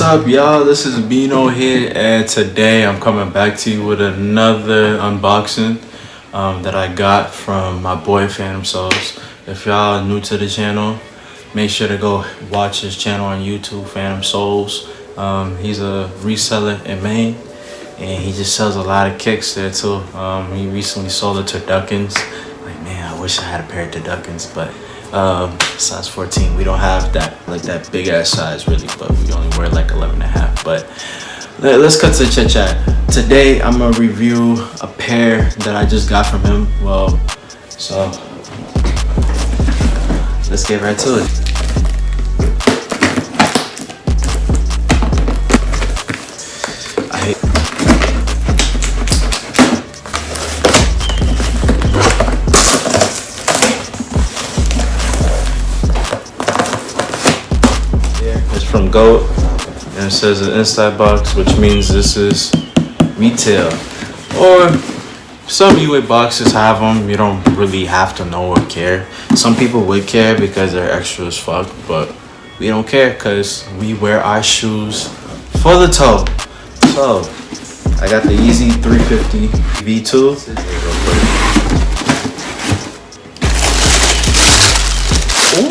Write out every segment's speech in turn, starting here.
up, y'all? This is Bino here, and today I'm coming back to you with another unboxing that I got from my boy PhantomSolez. If y'all are new to the channel, make sure to go watch his channel on YouTube, PhantomSolez. He's a reseller in Maine, and he just sells a lot of kicks there too. He recently sold the turduckens. Like, man, I wish I had a pair of turduckens, but size 14, we don't have that, like that big ass size really, but we only wear like 11.5. But let's cut to the chit chat. Today I'm gonna review a pair that I just got from him. Well, so let's get right to it. From GOAT, and it says an inside box, which means this is retail, or some UA boxes have them. You don't really have to know or care. Some people would care because they're extra as fuck, but we don't care because we wear our shoes for the toe. So I got the Yeezy 350 V2.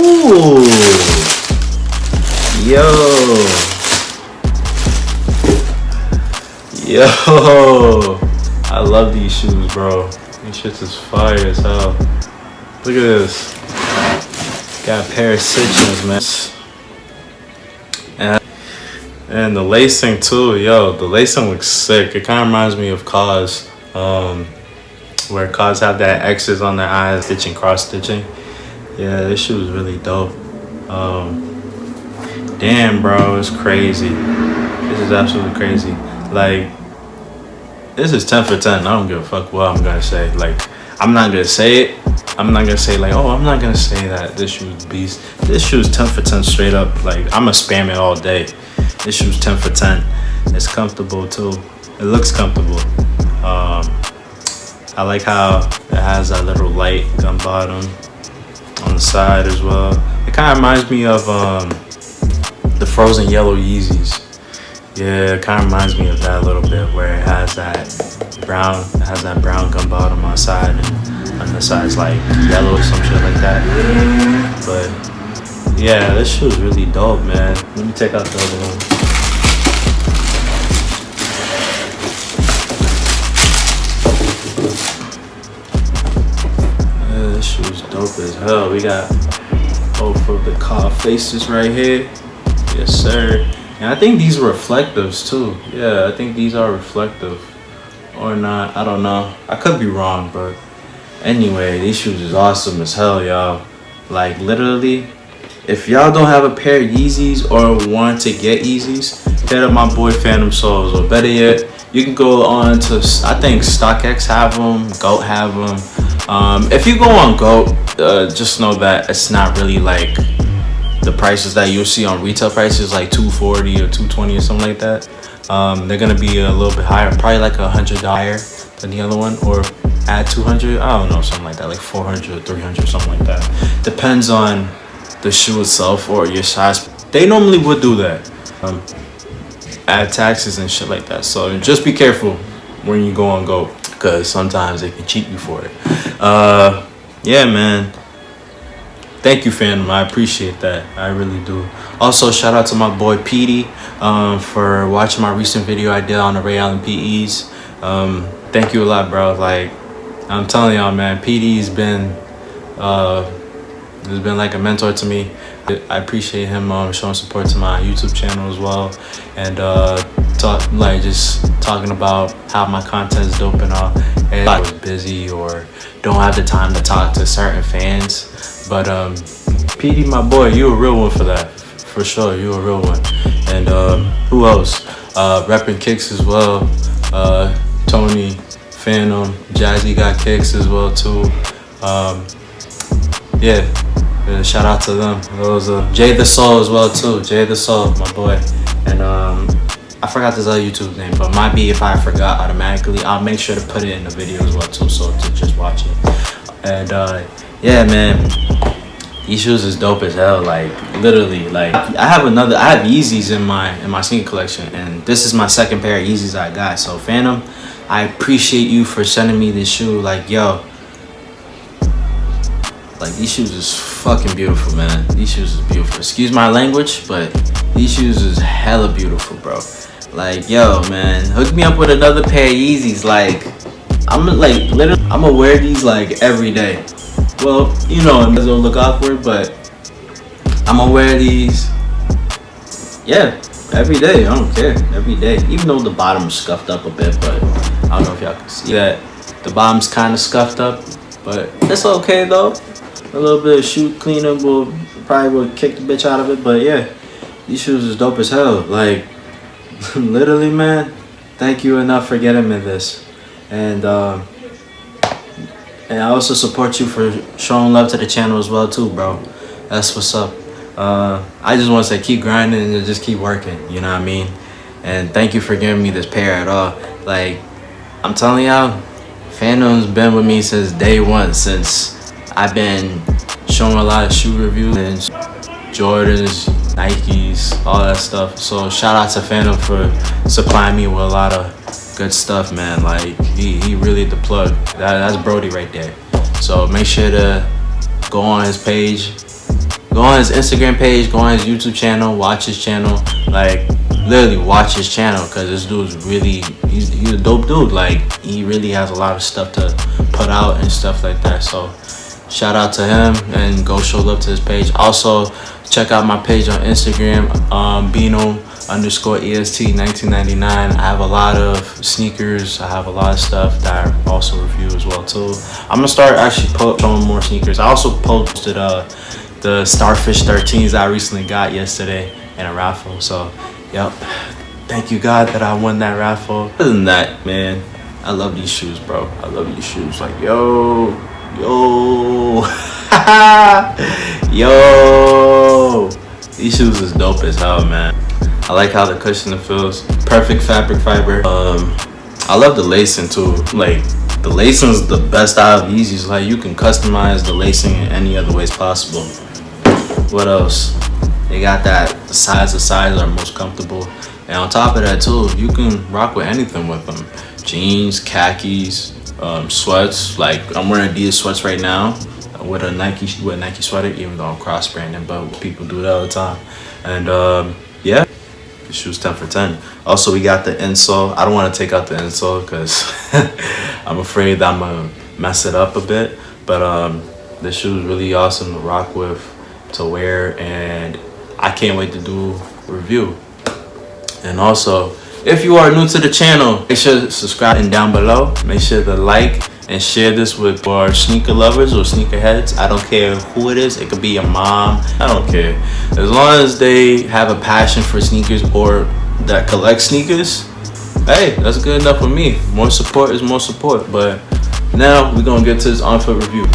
Ooh. Yo, I love these shoes, bro. These shits is fire as hell. Look at this. Got a pair of Citrins, man. And the lacing too, yo, the lacing looks sick. It kind of reminds me of Cause, where Cause have that X's on their eyes, stitching, cross stitching. Yeah, this shoe is really dope. Damn, bro, it's crazy. This is absolutely crazy. Like, this is 10 for 10. I don't give a fuck what I'm gonna say. Like, I'm not gonna say it. I'm not gonna say like, oh, I'm not gonna say that this shoe's beast. This shoe's 10 for 10 straight up. Like, I'ma spam it all day. This shoe's 10 for 10. It's comfortable too. It looks comfortable. I like how it has that little light gun bottom on the side as well. It kind of reminds me of the frozen yellow Yeezys. Yeah, it kind of reminds me of that a little bit, where it has that brown gun bottom on the side, and on the side's like yellow or some shit like that. But yeah, this shoe's really dope, man. Let me take out the other one. Yeah, this shoe's dope as hell. We got both of the car faces right here. Yes, sir. And I think these are reflectives too. Yeah, I think these are reflective. Or not, I don't know. I could be wrong, but anyway, these shoes is awesome as hell, y'all. Like, literally, if y'all don't have a pair of Yeezys or want to get Yeezys, hit up my boy PhantomSolez. Or better yet, you can go on to, I think StockX have them, GOAT have them. If you go on GOAT, just know that it's not really like the prices that you'll see on retail prices, like $240 or $220 or something like that. They're gonna be a little bit higher, probably like $100 higher than the other one, or add 200. I don't know, something like that, like 400 or 300, something like that. Depends on the shoe itself or your size. They normally would do that. Add taxes and shit like that. So just be careful when you go on GOAT, because sometimes they can cheat you for it. Yeah, man. Thank you, Phantom. I appreciate that. I really do. Also, shout out to my boy Petey for watching my recent video I did on the Ray Allen PEs. Thank you a lot, bro. Like, I'm telling y'all, man, Petey's been like a mentor to me. I appreciate him showing support to my YouTube channel as well, and just talking about how my content is dope and all. And I was busy or don't have the time to talk to certain fans. But PD, my boy, you a real one for that, for sure. You a real one. And who else? Repping kicks as well. Tony, Phantom, Jazzy got kicks as well too. Yeah, shout out to them. Those Jay the Soul as well too. Jay the Soul, my boy. And I forgot his other YouTube name, but might be if I forgot automatically, I'll make sure to put it in the video as well too, so to just watch it. And yeah, man, These shoes is dope as hell. Like literally, like I have Yeezys in my sneaker collection, and this is my second pair of Yeezys I got. So Phantom, I appreciate you for sending me this shoe. Like yo, like these shoes is fucking beautiful, man. These shoes is beautiful. Excuse my language, but these shoes is hella beautiful, bro. Like yo, man, hook me up with another pair of Yeezys. Like I'm like literally, I'm gonna wear these like every day. Well, you know, it doesn't look awkward, but I'm gonna wear these, yeah, every day. I don't care, every day. Even though the bottom's scuffed up a bit, but I don't know if y'all can see that. The bottom's kind of scuffed up, but it's okay though. A little bit of shoe cleanup will probably kick the bitch out of it, but yeah, these shoes is dope as hell. Like, literally, man, thank you enough for getting me this. And I also support you for showing love to the channel as well too, bro. That's what's up. I just want to say keep grinding and just keep working, you know what I mean? And thank you for giving me this pair at all. Like, I'm telling y'all, Phantom's been with me since day one, since I've been showing a lot of shoe reviews and Jordans, Nikes, all that stuff. So shout out to Phantom for supplying me with a lot of good stuff, man. Like he really the plug. That's Brody right there. So make sure to go on his page, go on his Instagram page, go on his YouTube channel, watch his channel. Like literally watch his channel, because this dude's really he's a dope dude. Like he really has a lot of stuff to put out and stuff like that. So shout out to him and go show love to his page. Also check out my page on Instagram, Bino_EST 1999. I have a lot of sneakers. I have a lot of stuff that I also review as well too. I'm gonna start actually showing more sneakers. I also posted the Starfish 13s I recently got yesterday in a raffle. So yep, thank you God that I won that raffle. Other than that, man, I love these shoes, bro. I love these shoes. Like yo yo, these shoes is dope as hell, man. I like how the cushion feels. Perfect fabric fiber. I love the lacing too. Like the lacing is the best out of Yeezys. Like you can customize the lacing in any other ways possible. What else? They got that the sides are most comfortable, and on top of that too, you can rock with anything with them. Jeans, khakis, sweats. Like I'm wearing Adidas sweats right now with a Nike sweater, even though I'm cross branding, but people do that all the time. And yeah, the shoes 10 for 10. Also, we got the insole. I don't want to take out the insole because I'm afraid that I'm gonna mess it up a bit, but the shoe is really awesome to rock with, to wear, and I can't wait to do a review. And also, if you are new to the channel, make sure to subscribe, and down below make sure to like and share this with our sneaker lovers or sneaker heads. I don't care who it is. It could be your mom. I don't care. As long as they have a passion for sneakers or that collect sneakers, hey, that's good enough for me. More support is more support. But now we're gonna get to this on-foot review.